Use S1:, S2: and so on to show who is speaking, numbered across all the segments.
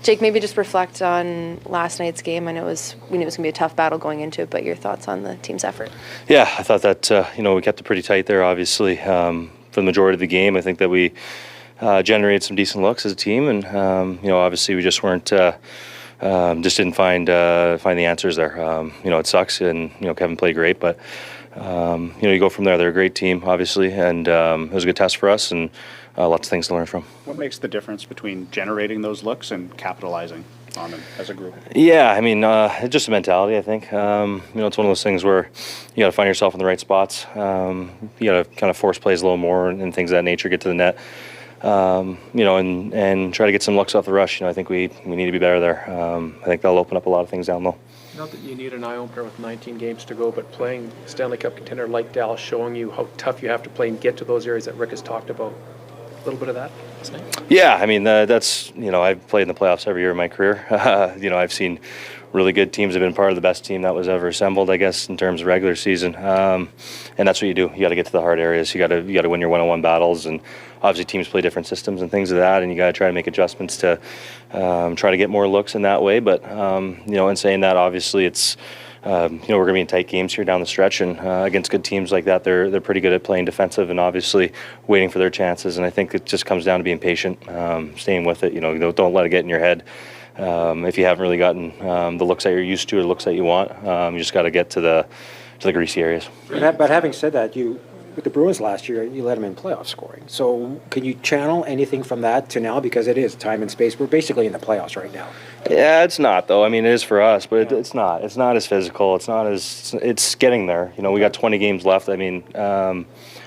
S1: Jake, maybe just reflect on last night's game. I know we knew it was going to be a tough battle going into it, but your thoughts on the team's effort?
S2: Yeah, I thought that we kept it pretty tight there. Obviously, for the majority of the game, I think that we generated some decent looks as a team, and obviously we just weren't. Just didn't find the answers there. It sucks, and Kevin played great, but you go from there. They're a great team, obviously, and it was a good test for us, and lots of things to learn from.
S3: What makes the difference between generating those looks and capitalizing on them as a group?
S2: Yeah, I mean, it's just a mentality, I think. It's one of those things where you got to find yourself in the right spots. You got to kind of force plays a little more and things of that nature, get to the net. And try to get some looks off the rush. I think we need to be better there. I think that'll open up a lot of things down low.
S4: Not that you need an eye-opener with 19 games to go, but playing Stanley Cup contender like Dallas, showing you how tough you have to play and get to those areas that Rick has talked about. A little bit of that last night? Yeah,
S2: I mean, that's, I've played in the playoffs every year of my career. I've seen really good teams. Have been part of the best team that was ever assembled, I guess, in terms of regular season. And that's what you do. You got to get to the hard areas. You got to win your one-on-one battles, and obviously teams play different systems and things of that, and you got to try to make adjustments to try to get more looks in that way. But in saying that, obviously it's we're going to be in tight games here down the stretch, and against good teams like that, they're pretty good at playing defensive and obviously waiting for their chances. And I think it just comes down to being patient, staying with it. Don't let it get in your head. If you haven't really gotten the looks that you're used to or the looks that you want, you just got to get to the greasy areas.
S5: But having said that, with the Bruins last year, you let them in playoff scoring. So can you channel anything from that to now? Because it is time and space. We're basically in the playoffs right now.
S2: Yeah, it's not, though. I mean, it is for us, but it's not. It's not as physical. It's getting there. We got 20 games left. I mean, I'm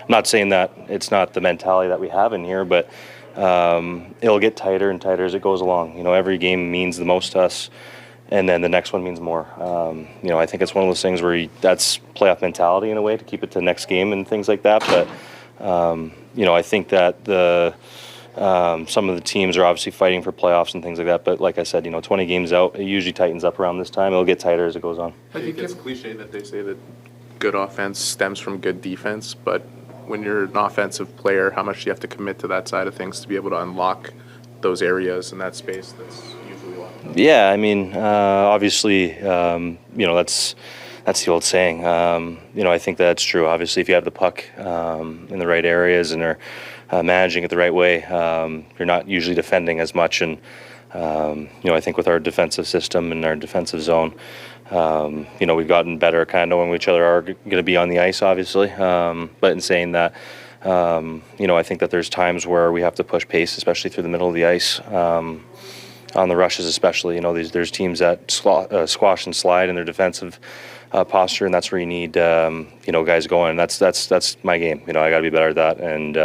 S2: not saying that it's not the mentality that we have in here, but it'll get tighter and tighter as it goes along. Every game means the most to us, and then the next one means more. I think it's one of those things where that's playoff mentality in a way to keep it to the next game and things like that. But I think that some of the teams are obviously fighting for playoffs and things like that. But like I said, 20 games out, it usually tightens up around this time. It'll get tighter as it goes on.
S6: I think it's cliche that they say that good offense stems from good defense, but when you're an offensive player, how much do you have to commit to that side of things to be able to unlock those areas and that space that's usually locked?
S2: Yeah, I mean, obviously, that's the old saying. I think that's true. Obviously, if you have the puck in the right areas and are managing it the right way, you're not usually defending as much. And I think with our defensive system and our defensive zone, we've gotten better at kind of knowing where each other are going to be on the ice, obviously. But in saying that, I think that there's times where we have to push pace, especially through the middle of the ice. On the rushes especially, there's teams that squash and slide in their defensive posture, and that's where you need, guys going. That's my game. I got to be better at that, and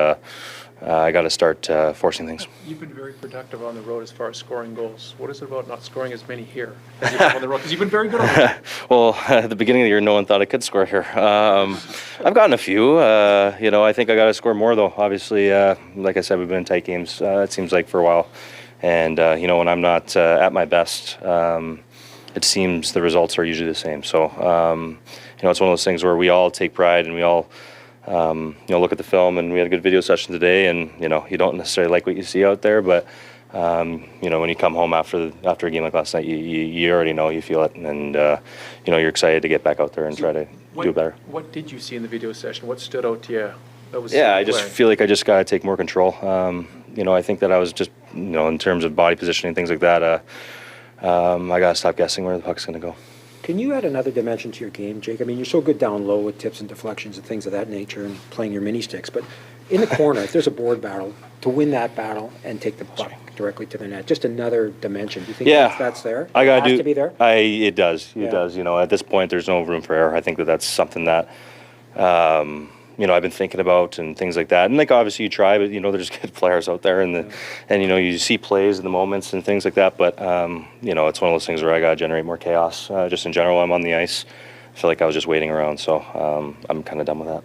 S2: I got to start forcing things.
S4: You've been very productive on the road as far as scoring goals. What is it about not scoring as many here as you have on the road? Because you've been very good on the road.
S2: Well, at the beginning of the year, no one thought I could score here. I've gotten a few. I think I got to score more, though. Obviously, like I said, we've been in tight games, it seems like, for a while. And, when I'm not at my best, it seems the results are usually the same. So, it's one of those things where we all take pride and we all, look at the film, and we had a good video session today, and, you don't necessarily like what you see out there, but, when you come home after a game like last night, you already know, you feel it, and, you're excited to get back out there and try to do better.
S4: What did you see in the video session? What stood out to you?
S2: I just feel like I just got to take more control. I think that I was just, in terms of body positioning, things like that, I got to stop guessing where the puck's going to go.
S5: Can you add another dimension to your game, Jake? I mean, you're so good down low with tips and deflections and things of that nature and playing your mini sticks, but in the corner, if there's a board battle, to win that battle and take the puck directly to the net, just another dimension. Do you think that's there?
S2: I got
S5: to be there?
S2: It does. It does. At this point, there's no room for error. I think that's something that I've been thinking about and things like that. And obviously you try, but there's good players out there, and you see plays in the moments and things like that. But it's one of those things where I got to generate more chaos. Just in general, I'm on the ice. I feel like I was just waiting around, so I'm kind of done with that.